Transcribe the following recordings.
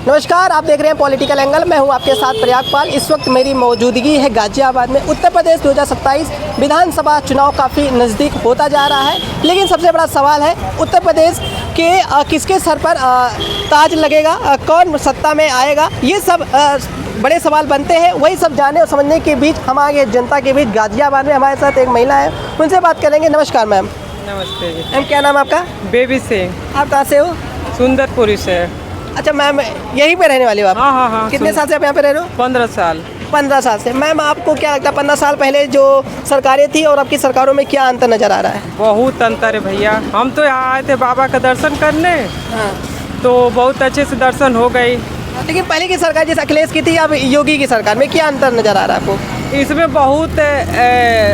नमस्कार, आप देख रहे हैं पॉलिटिकल एंगल। मैं हूं आपके साथ प्रयागपाल। इस वक्त मेरी मौजूदगी है गाजियाबाद में। उत्तर प्रदेश 2027 विधानसभा चुनाव काफ़ी नज़दीक होता जा रहा है, लेकिन सबसे बड़ा सवाल है उत्तर प्रदेश के किसके सर पर ताज लगेगा, कौन सत्ता में आएगा। ये सब बड़े सवाल बनते हैं। वही सब जाने और समझने के बीच हम आगे जनता के बीच गाजियाबाद में हमारे साथ एक महिला है, उनसे बात करेंगे। नमस्कार मैम। नमस्ते जी। मैम क्या नाम आपका? बेबी सिंह। आप कहाँ से हो? सुंदरपुरी से। अच्छा मैम, यहीं पे रहने वाली हो आप? हाँ। कितने साल से आप यहाँ पे रह रहे हो? 15 साल। 15 साल से। मैम आपको क्या लगता है 15 साल पहले जो सरकारें थी और आपकी सरकारों में क्या अंतर नज़र आ रहा है? बहुत अंतर है भैया। हम तो यहाँ आए थे बाबा का दर्शन करने, हाँ। तो बहुत अच्छे से दर्शन हो गई। लेकिन पहले की सरकार जैसे अखिलेश की थी, अब योगी की सरकार में क्या अंतर नज़र आ रहा है आपको? इसमें बहुत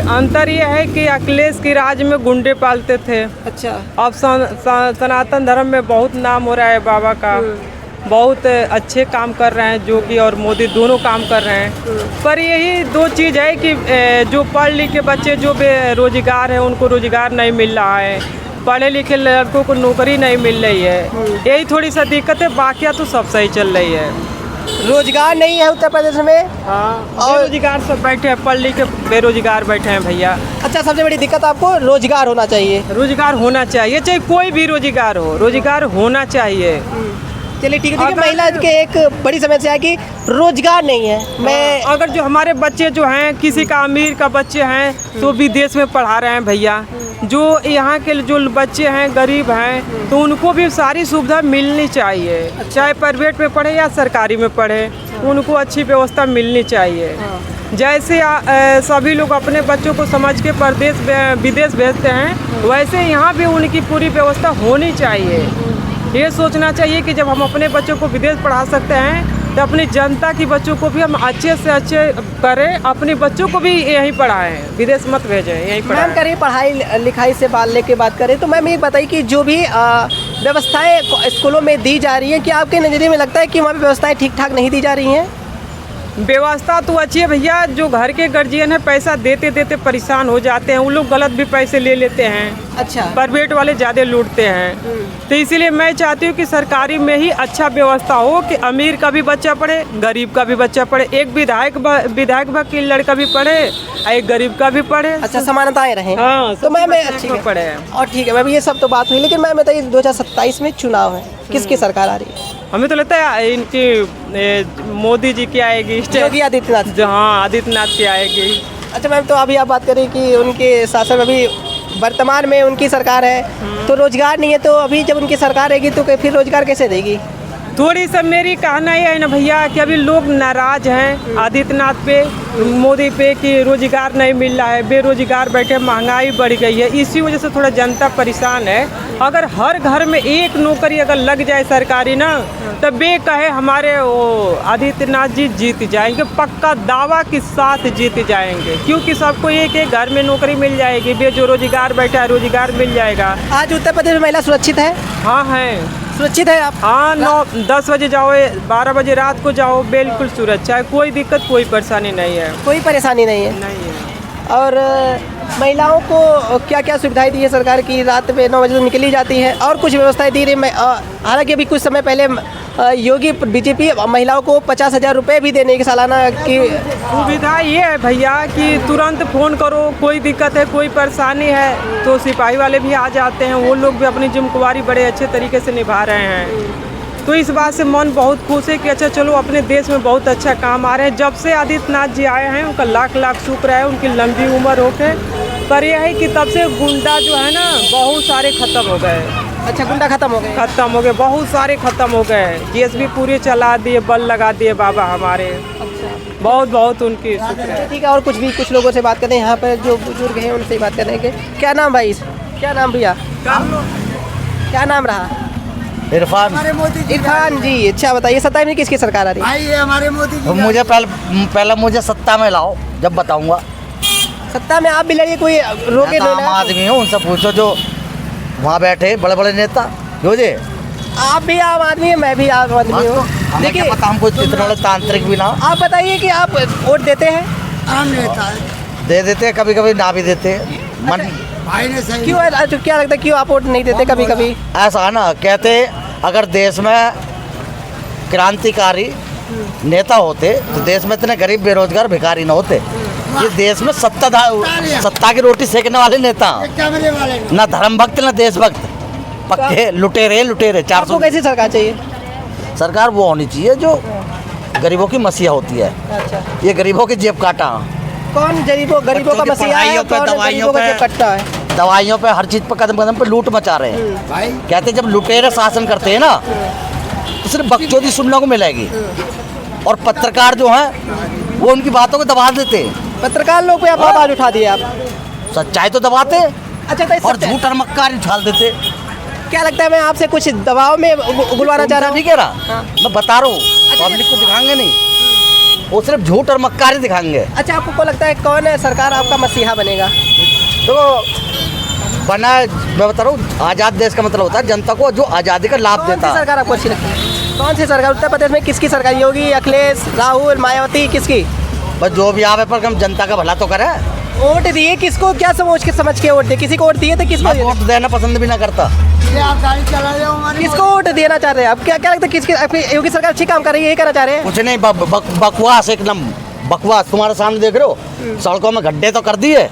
अंतर ये है कि अखिलेश की राज में गुंडे पालते थे। अच्छा। अब सनातन धर्म में बहुत नाम हो रहा है बाबा का। बहुत अच्छे काम कर रहे हैं योगी और मोदी, दोनों काम कर रहे हैं। पर यही दो चीज़ है कि जो पढ़ लिख के बच्चे जो बेरोजगार हैं उनको रोजगार नहीं मिल रहा है, पढ़े लिखे लड़कों को नौकरी नहीं मिल रही है। यही थोड़ी सा दिक्कत है, बाकी तो सब सही चल रही है। रोजगार नहीं है उत्तर प्रदेश में। हाँ, और बेरोजगार सब बैठे हैं, पढ़ लिख के बेरोजगार बैठे हैं भैया। अच्छा, सबसे बड़ी दिक्कत आपको रोजगार होना चाहिए। रोजगार होना चाहिए, चाहे कोई भी रोजगार हो, रोजगार होना चाहिए। चलिए ठीक है। देखिए, महिला के एक बड़ी समस्या है कि रोजगार नहीं है। मैं अगर जो हमारे बच्चे जो हैं, किसी का अमीर का बच्चे हैं तो विदेश में पढ़ा रहे हैं भैया। जो यहाँ के जो बच्चे हैं गरीब हैं तो उनको भी सारी सुविधा मिलनी चाहिए, चाहे प्राइवेट में पढ़े या सरकारी में पढ़े, उनको अच्छी व्यवस्था मिलनी चाहिए। जैसे सभी लोग अपने बच्चों को समझ के प्रदेश विदेश भेजते हैं, वैसे यहाँ भी उनकी पूरी व्यवस्था होनी चाहिए। ये सोचना चाहिए कि जब हम अपने बच्चों को विदेश पढ़ा सकते हैं तो अपनी जनता की बच्चों को भी हम अच्छे से अच्छे करें, अपने बच्चों को भी यहीं पढ़ाएं, विदेश मत भेजें, यहीं पढ़ाएं। मैम करें पढ़ाई लिखाई से बात लेके बात करें तो मैम ये बताइए कि जो भी व्यवस्थाएं स्कूलों में दी जा रही हैं, क्या आपके नज़रिए में लगता है कि वहाँ पर व्यवस्थाएं ठीक ठाक नहीं दी जा रही हैं? व्यवस्था तो अच्छी है भैया। जो घर के गार्जियन है पैसा देते देते परेशान हो जाते हैं, वो लोग गलत भी पैसे ले लेते हैं। अच्छा। प्राइवेट वाले ज़्यादा लूटते हैं। तो इसीलिए मैं चाहती हूँ कि सरकारी में ही अच्छा व्यवस्था हो कि अमीर का भी बच्चा पढ़े, गरीब का भी बच्चा पढ़े, एक विधायक वकील लड़का भी पढ़े, एक गरीब का भी पढ़े। अच्छा, समानताएं रहें। हाँ, तो मैम अच्छी पढ़े। और ठीक है मैम, ये सब तो बात हुई, लेकिन मैम बताइए 2027 में चुनाव है, किसकी सरकार आ रही है? हमें तो लगता है इनकी मोदी जी की आएगी, योगी आदित्यनाथ। हाँ, आदित्यनाथ की आएगी। अच्छा मैम, तो अभी आप बात करें कि उनके शासन में अभी वर्तमान में उनकी सरकार है, तो रोजगार नहीं है, तो अभी जब उनकी सरकार रहेगी तो फिर रोजगार कैसे देगी? थोड़ी सा मेरी कहना ये है ना भैया कि अभी लोग नाराज हैं आदित्यनाथ पे, मोदी पे कि रोजगार नहीं मिल रहा है, बेरोजगार बैठे, महंगाई बढ़ गई है, इसी वजह से थोड़ा जनता परेशान है। अगर हर घर में एक नौकरी अगर लग जाए सरकारी ना, तब बे कहे हमारे वो आदित्यनाथ जी जीत जाएंगे, पक्का दावा के साथ जीत जाएंगे, क्योंकि सबको एक एक घर में नौकरी मिल जाएगी, बे जो रोजगार बैठा है रोजगार मिल जाएगा। आज उत्तर प्रदेश में महिला सुरक्षित है? हाँ है। सुरक्षित है आप? हाँ, 9-10 बजे जाओ, 12 बजे रात को जाओ, बिल्कुल सुरक्षा है, कोई दिक्कत कोई परेशानी नहीं है। कोई परेशानी नहीं है? नहीं है। और महिलाओं को क्या क्या सुविधाएं दी है सरकार की? रात में 9 बजे तो निकली जाती है, और कुछ व्यवस्थाएं दी रही। हालांकि अभी कुछ समय पहले योगी बीजेपी महिलाओं को 50,000 रुपये भी देने की सालाना की सुविधा ये है भैया कि तुरंत फ़ोन करो, कोई दिक्कत है कोई परेशानी है तो सिपाही वाले भी आ जाते हैं, वो लोग भी अपनी जिम्मेदारी बड़े अच्छे तरीके से निभा रहे हैं। तो इस बात से मन बहुत खुश है कि अच्छा चलो अपने देश में बहुत अच्छा काम आ रहे हैं। जब से आदित्यनाथ जी आए हैं उनका लाख लाख शुक्र है, उनकी लंबी उम्र होके। पर यह है कि तब से गुंडा जो है ना बहुत सारे ख़त्म हो गए। अच्छा, गुंडा खत्म हो गए? खत्म हो गए, बहुत सारे खत्म हो गए। केस भी पूरे चला दिए, बल लगा दिए बाबा हमारे। अच्छा। बहुत बहुत उनकी शुक्र है। ठीक है, और कुछ लोगों से बात करें, यहाँ पर जो बुजुर्ग हैं उनसे बात करेंगे। क्या नाम भाई? क्या नाम भैया? क्या नाम रहा? इरफान। इरफान जी। अच्छा बताइए 27 में किसकी सरकार आ रही है? भाई ये हमारे मोदी जी। मुझे पहले मुझे सत्ता में लाओ, जब बताऊंगा। सत्ता में आप भी लड़िए, कोई रोके आम आदमी हो, उनसे पूछो जो वहाँ बैठे बड़े बड़े नेता। जो आप भी आम आदमी है, मैं भी आम आदमी हूँ। देखिए पता हमको इतना बड़े तांत्रिक भी ना। आप बताइए कि आप वोट देते हैं? आम नेता दे देते, कभी कभी ना भी देते। मन भाई ने सही क्यों? क्या लगता है क्यों आप वोट नहीं देते? कभी कभी ऐसा ना कहते, अगर देश में क्रांतिकारी नेता होते तो देश में इतने गरीब बेरोजगार भिखारी न होते। ये देश में सत्ता की रोटी सेकने वाले नेता, ना धर्म भक्त ना देशभक्त, पक्के लुटेरे आपको 400। कैसी सरकार चाहिए? सरकार वो होनी चाहिए जो गरीबों की मसीहा होती है। अच्छा, ये गरीबों की जेब काटा, कौन गरीबों का बच्चों की मसीहा है, पढ़ाइयों पे, कौन दवाइयों गरीबों का पे। जेब कट्टा है? दवाइयों पे, हर चीज पे कदम कदम पे लूट मचा रहे हैं। कहते जब लुटेरे शासन करते हैं ना तो सिर्फ बकचोदी सुनने को मिलेगी, और पत्रकार जो हैं वो उनकी बातों को दबा देते। पत्रकार लोग पे आप आवाज उठा दिए आप। सच्चाई तो दबाते अच्छा, तो और झूठ और मक्कारी उछाल देते। क्या लगता है मैं आपसे कुछ दबाव में उगलवाना चाह रहा हूँ? नहीं कह रहा, मैं बता रहा हूँ, पब्लिक को दिखाएंगे नहीं, वो सिर्फ झूठ और मक्कारी दिखाएंगे। अच्छा, आपको लगता है कौन है सरकार आपका मसीहा बनेगा? तो बना, मैं बता रहा हूँ, आज़ाद देश का मतलब होता है जनता को जो आज़ादी का लाभ कौन सी देता है। सरकार आपको अच्छी लगती है? कौन सी सरकार उत्तर प्रदेश में किसकी सरकार? योगी, अखिलेश, राहुल, मायावती, किसकी? बस जो भी आवे पर हम जनता का भला तो करे। वोट दिए किसको? क्या समझ के वोट दिए? किसी को वोट दिए तो किसको मैं दिए? वोट देना पसंद भी ना करता। किसको वोट देना चाह रहे हैं आप? क्या क्या लगता है किसकी आपकी योगी सरकार अच्छी काम कर रही है, ये कहना चाह रहे हैं? कुछ नहीं, बकवास, एकदम बकवास। तुम्हारे सामने देख रहे हो, सड़कों में गड्ढे तो कर दिए,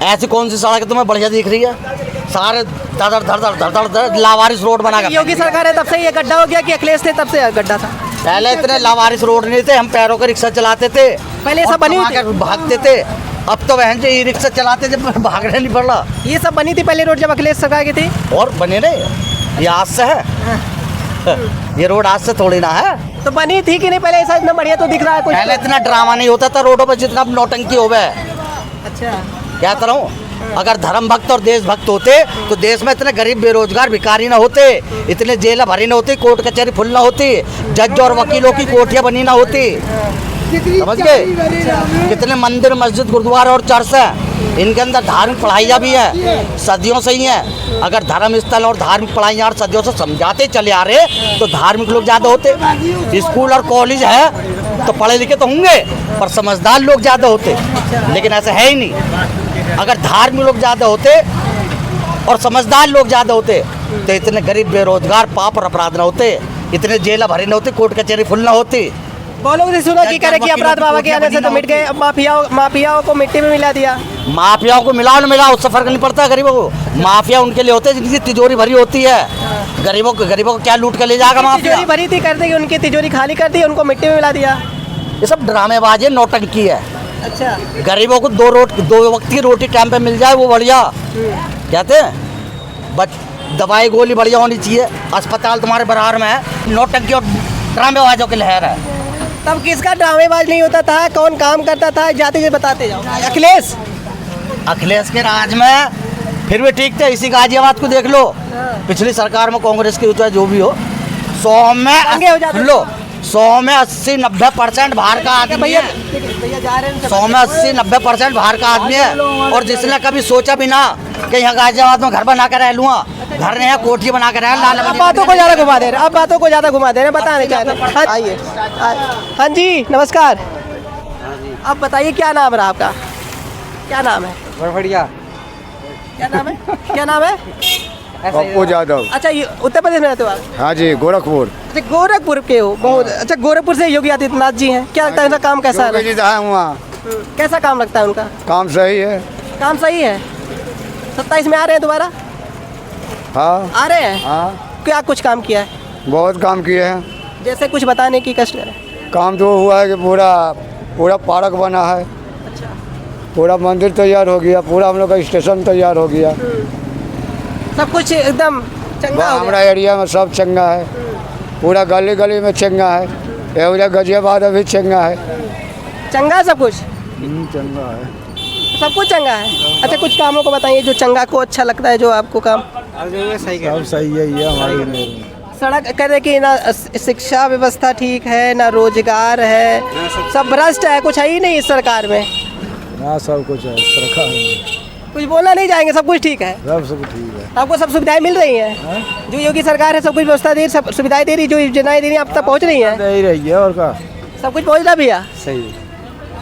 ऐसी कौन सी सड़क तुम्हें बढ़िया दिख रही है? सारे धड़ लावारिस रोड बना कर। योगी सरकार है तब से ये गड्ढा हो गया कि अखिलेश थे तब से गड्ढा था? पहले इतने लावारिस रोड नहीं थे, हम पैरों का रिक्शा चलाते थे, पहले सब और बनी हुई कमा कर भागते थे। अब तो बहन जी ई रिक्शा चलाते जब भागने नहीं पड़ रहा। ये सब बनी थी पहले रोड जब अखिलेश सरकार की थी? और बने नहीं, ये आज से है। ये रोड आज से थोड़ी ना है। तो बनी थी कि नहीं पहले? ऐसा इतना बढ़िया तो दिख रहा है कुछ? पहले इतना ड्रामा नहीं होता था रोडों पर जितना अब नौटंकी हो गए। अच्छा, क्या कह रहा हूँ, अगर धर्म भक्त और देशभक्त होते तो देश में इतने गरीब बेरोजगार भिखारी ना होते, इतने जेल भरी ना होती, कोर्ट कचहरी फुल ना होती, जज और वकीलों की कोठियाँ बनी ना होती। समझ गए? कितने मंदिर, मस्जिद, गुरुद्वारा और चर्च हैं, इनके अंदर धार्मिक पढ़ाइयाँ भी हैं, सदियों से ही हैं। अगर धर्म स्थल और धार्मिक पढ़ाइयाँ और सदियों से समझाते चले आ रहे तो धार्मिक लोग ज़्यादा होते। स्कूल और कॉलेज है तो पढ़े लिखे तो होंगे, पर समझदार लोग ज़्यादा होते, लेकिन ऐसा है ही नहीं। अगर धार्मिक लोग ज़्यादा होते और समझदार लोग ज़्यादा होते तो इतने गरीब बेरोजगार पाप और अपराध न होते, इतने जेल भरी न होती, कोर्ट कचहरी फुल न होती। बोलो कि सुना कि करे कि अपराध बाबा के आने से तो मिट गए, अब माफियाओं को मिट्टी में मिला दिया। माफियाओं को मिलाओ न मिलाओ उससे फर्क नहीं पड़ता गरीबों को। माफिया उनके लिए होते हैं जिनकी तिजोरी भरी होती है। गरीबों को क्या लूट कर ले जाएगा माफिया? तिजोरी भरी थी, कर दी उनकी तिजोरी खाली कर दी, उनको मिट्टी में मिला दिया। ये सब ड्रामेबाजी है, नौटंकी है। अच्छा, गरीबों को दो वक्त की रोटी टाइम पे मिल जाए वो बढ़िया। कहते हैं बट दवाई गोली बढ़िया होनी चाहिए, अस्पताल तुम्हारे बराबर में है। नौटंकी और ड्रामेबाजों की लहर है। तब किसका ड्रामेबाज नहीं होता था? कौन काम करता था? जाते हुए बताते जाओ। अखिलेश के राज में फिर भी ठीक थे। इसी गाजियाबाद को देख लो, पिछली सरकार में कांग्रेस की चाहे जो भी हो, 100 में 80-90% बाहर का आदमी है। 100 में 80-90% बाहर का आदमी है। और जिसने कभी सोचा भी ना कि यहाँ गाजियाबाद में घर बना कर रह लूँगा, घर नहीं है, कोठी बना कर रह। अब बातों को ज़्यादा घुमा दे रहे, अब बातों को ज़्यादा घुमा दे रहे, बताने चाह रहे। आइए, हाँ जी नमस्कार। अब बताइए क्या नाम रहा आपका? क्या नाम है? बढ़िया। क्या नाम है? क्या नाम है? पप्पू यादव। अच्छा, ये उत्तर प्रदेश में रहते हो आप? हाँ जी, गोरखपुर। अच्छा, गोरखपुर के हो? बहुत अच्छा। गोरखपुर से योगी आदित्यनाथ जी हैं, क्या लगता है उनका काम कैसा है? वहाँ कैसा काम लगता है उनका? काम सही है। काम सही है। 27 में आ रहे हैं दोबारा? हाँ आ रहे हैं। हाँ, क्या कुछ काम किया है? बहुत काम किए हैं। जैसे कुछ बताने की कष्ट करें। काम तो हुआ है कि पूरा पार्क बना है, अच्छा, पूरा मंदिर तैयार हो गया, पूरा हम लोग का स्टेशन तैयार हो गया। सब कुछ एकदम चंगा हो हमारा गया। एरिया में सब चंगा है, पूरा गली गली में चंगा है। एवरा गाजियाबाद अभी चंगा है। चंगा है सब कुछ? चंगा है, सब कुछ चंगा है। अच्छा, कुछ कामों को बताइए जो चंगा को अच्छा लगता है, जो आपको काम। सब सही है। ये हमारी सड़क कह रहे कि ना शिक्षा व्यवस्था ठीक है, ना रोजगार है, सब भ्रष्ट है, कुछ है ही नहीं इस सरकार में। ना सब कुछ है सरकार में, कुछ बोलना नहीं चाहेंगे, सब कुछ ठीक है? सब ठीक है। आपको सब सुविधाएं मिल रही हैं? जो योगी सरकार है सब कुछ व्यवस्था दे, सब सुविधाएं दे रही, जो योजनाएं दे रही आप तक पहुँच रही हैं? दे रही है और का सब कुछ पहुँच रहा भैया? सही।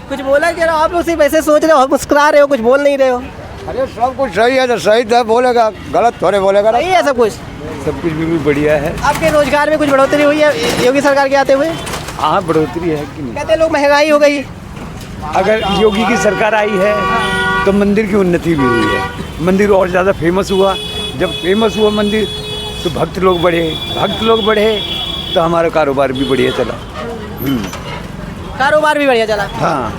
कुछ बोला कि आप लोग सिर्फ ऐसे सोच रहे हो, मुस्कुरा रहे हो, कुछ बोल नहीं रहे हो? अरे सब कुछ सही है तो सही तो बोलेगा, गलत थोड़े बोलेगा। सही है सब कुछ? सब कुछ भी बढ़िया है। आपके रोजगार में कुछ बढ़ोतरी हुई है योगी सरकार के आते हुए? हाँ, बढ़ोतरी है कि नहीं? कहते हैं लोग महंगाई हो गई। अगर योगी की सरकार आई है तो मंदिर की उन्नति भी हुई है, मंदिर और ज़्यादा फेमस हुआ। जब फेमस हुआ मंदिर तो भक्त लोग बढ़े तो हमारा कारोबार भी बढ़िया चला। कारोबार भी बढ़िया चला। हाँ,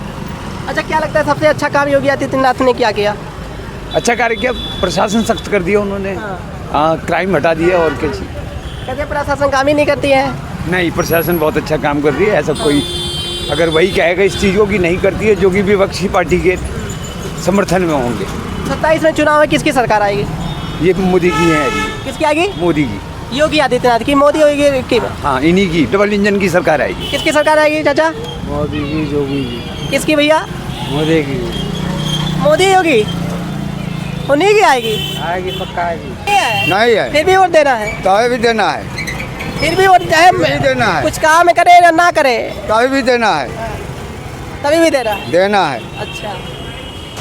अच्छा, क्या लगता है सबसे अच्छा काम योगी आदित्यनाथ ने क्या किया? अच्छा कार्य किया, प्रशासन सख्त कर दिया उन्होंने। हाँ, क्राइम हटा दिया और क्या चीज़। कहते हैं प्रशासन काम ही नहीं करती है। नहीं, प्रशासन बहुत अच्छा काम कर रही है। ऐसा कोई अगर वही कहेगा इस चीज़ों की नहीं करती है, जो कि विपक्षी पार्टी के समर्थन में होंगे। 27 में चुनाव में किसकी सरकार आएगी? ये मोदी की है जी, किसकी आएगी? मोदी की। योगी आदित्यनाथ की, मोदी होगी की? हाँ, इन्हीं की डबल इंजन की सरकार आएगी। किसकी सरकार आएगी चाचा? मोदी की, योगी की। किसकी भैया? मोदी की मोदी योगी उन्हीं की आएगी। आएगी, पक्का आएगी। नहीं है, फिर भी वोट देना है। तभी भी देना है, फिर भी वोट चाहे भी देना है, कुछ काम करे या ना करे तभी भी देना है, तभी भी देना है। देना है। अच्छा,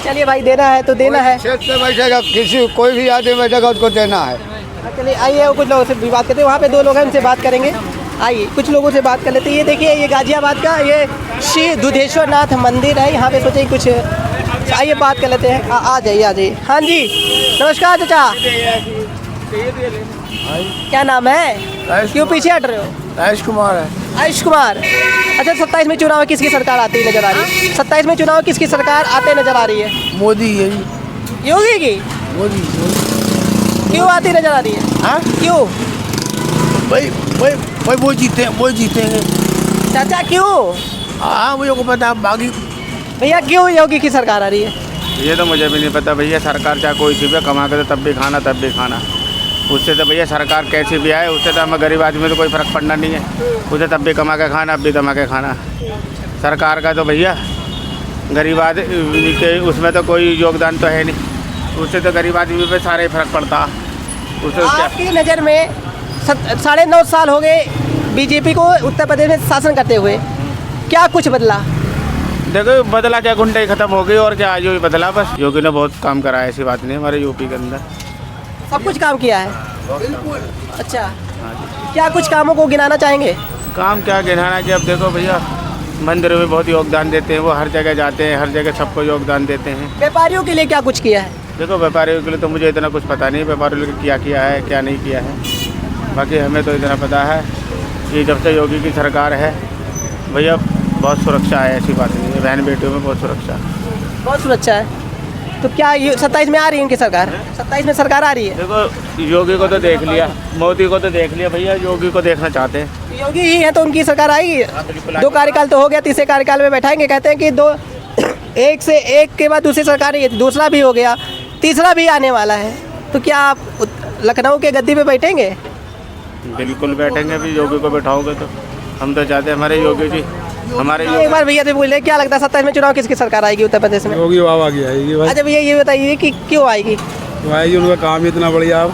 चलिए भाई, देना है तो देना है। क्षेत्र से बैठेगा, किसी कोई भी आदमी बैठेगा उसको देना है। चलिए आइए, कुछ लोगों से भी बात करते हैं। वहाँ पे 2 लोग हैं, उनसे बात करेंगे। आइए कुछ लोगों से बात कर लेते हैं। ये देखिए, ये गाजियाबाद का ये श्री दुधेश्वर नाथ मंदिर है। यहाँ पे सोचे कुछ, आइए बात कर लेते हैं। आ जाइए, आ जाइए। हाँ जी, नमस्कार चाचा, क्या नाम है? क्यों पीछे हट रहे हो? आयुष कुमार है। आयुष कुमार। अच्छा, 27 में चुनाव किसकी सरकार आती नजर आ रही है? 27 में चुनाव किसकी सरकार आते नजर आ रही है? मोदी है जी, योगी की। मोदी। क्यों आती नजर आ रही है? हाँ, क्यों भाई वो जीतेंगे। चाचा क्यों? हाँ, मुझे को पता, बाकी भैया क्यों योगी की सरकार आ रही है? ये तो मुझे भी नहीं पता भैया। सरकार चाहे कोई सी भी कमा के तो तब भी खाना। उससे तो भैया सरकार कैसी भी आए, उससे तो हमें गरीब आदमी तो कोई फ़र्क पड़ना नहीं है। उसे तब भी कमा के खाना, अब भी कमा के खाना। सरकार का तो भैया गरीब आदमी के उसमें तो कोई योगदान तो है नहीं। उससे तो गरीब आदमी पे सारे फ़र्क पड़ता। उससे क्या आपकी नज़र में 9.5 साल हो गए बीजेपी को उत्तर प्रदेश में शासन करते हुए, क्या कुछ बदला? देखो, बदला क्या, गुंडे खत्म हो गई और क्या आज भी बदला। बस योगी ने बहुत काम करा है, ऐसी बात नहीं हमारे यूपी के अंदर। सब कुछ काम किया है। अच्छा, क्या कुछ कामों को गिनाना चाहेंगे? काम क्या गिनाना कि अब देखो भैया, मंदिरों में बहुत योगदान देते हैं। वो हर जगह जाते हैं, हर जगह सबको योगदान देते हैं। व्यापारियों के लिए क्या कुछ किया है? देखो, व्यापारियों के लिए तो मुझे इतना कुछ पता नहीं, व्यापारियों के क्या किया है क्या नहीं किया है। बाकी हमें तो इतना पता है कि जब से योगी की सरकार है भैया बहुत सुरक्षा है, ऐसी बात नहीं है। बहन बेटियों में बहुत सुरक्षा है। बहुत सुरक्षा है। तो क्या 27 में आ रही है उनकी सरकार? 27 में सरकार आ रही है। देखो, योगी को तो देख लिया, मोदी को तो देख लिया भैया, योगी को देखना चाहते हैं। योगी ही है तो उनकी सरकार आएगी। 2 कार्यकाल तो हो गया, तीसरे कार्यकाल में बैठाएंगे। कहते हैं कि एक से एक के बाद दूसरी सरकार, ये दूसरा भी हो गया, तीसरा भी आने वाला है। तो क्या आप लखनऊ के गद्दी पे बैठेंगे? बिल्कुल बैठेंगे। अभी योगी को बैठाओगे तो हम तो चाहते हैं हमारे योगी जी, हमारे एक बार भैया से पूछ ले, क्या लगता है 27 में चुनाव किसकी सरकार आएगी उत्तर प्रदेश में? योगी बाबा की आएगी भाई। अच्छा भैया, ये बताइए कि क्यों आएगी? भाई उनका काम ही इतना बढ़िया,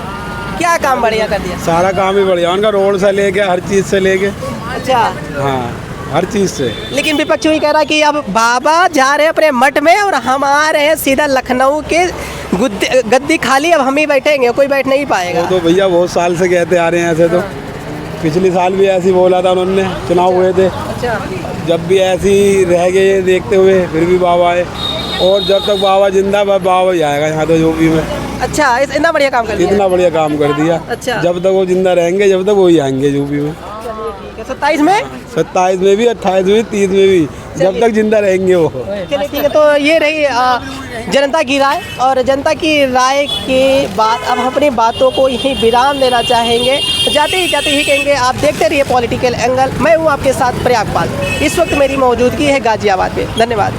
क्या काम बढ़िया कर दिया? सारा काम ही बढ़िया, उनका रोड से लेके हर चीज़ से लेके। अच्छा, हाँ, हर चीज़ से। लेकिन विपक्ष ही कह रहा कि अब बाबा जा रहे हैं अपने मठ में और हम आ रहे हैं सीधा लखनऊ के गद्दी खाली, अब हम ही बैठेंगे, कोई बैठ नहीं पाएगा। वो तो भैया बहुत साल से कहते आ रहे हैं ऐसे। तो पिछले साल भी ऐसे ही बोला था उन्होंने, चुनाव हुए थे अच्छा, जब भी ऐसे ही रह गए देखते हुए, फिर भी बाबा आए। और जब तक बाबा जिंदा, बाबा ही आएगा यहाँ तो यूपी में। अच्छा, इतना बढ़िया काम कर दिया। इतना बढ़िया काम कर दिया। अच्छा, जब तक वो जिंदा रहेंगे, जब तक वो ही आएंगे यूपी में। 27 में, 27 में भी, 28 में भी, 30 में भी, जब तक जिंदा रहेंगे वो। चलिए ठीक है। तो ये रही जनता की राय, और जनता की राय के बाद अब हम अपनी बातों को यहीं विराम देना चाहेंगे। जाते ही कहेंगे आप देखते रहिए पॉलिटिकल एंगल। मैं हूँ आपके साथ प्रयागपाल। इस वक्त मेरी मौजूदगी है गाजियाबाद में। धन्यवाद।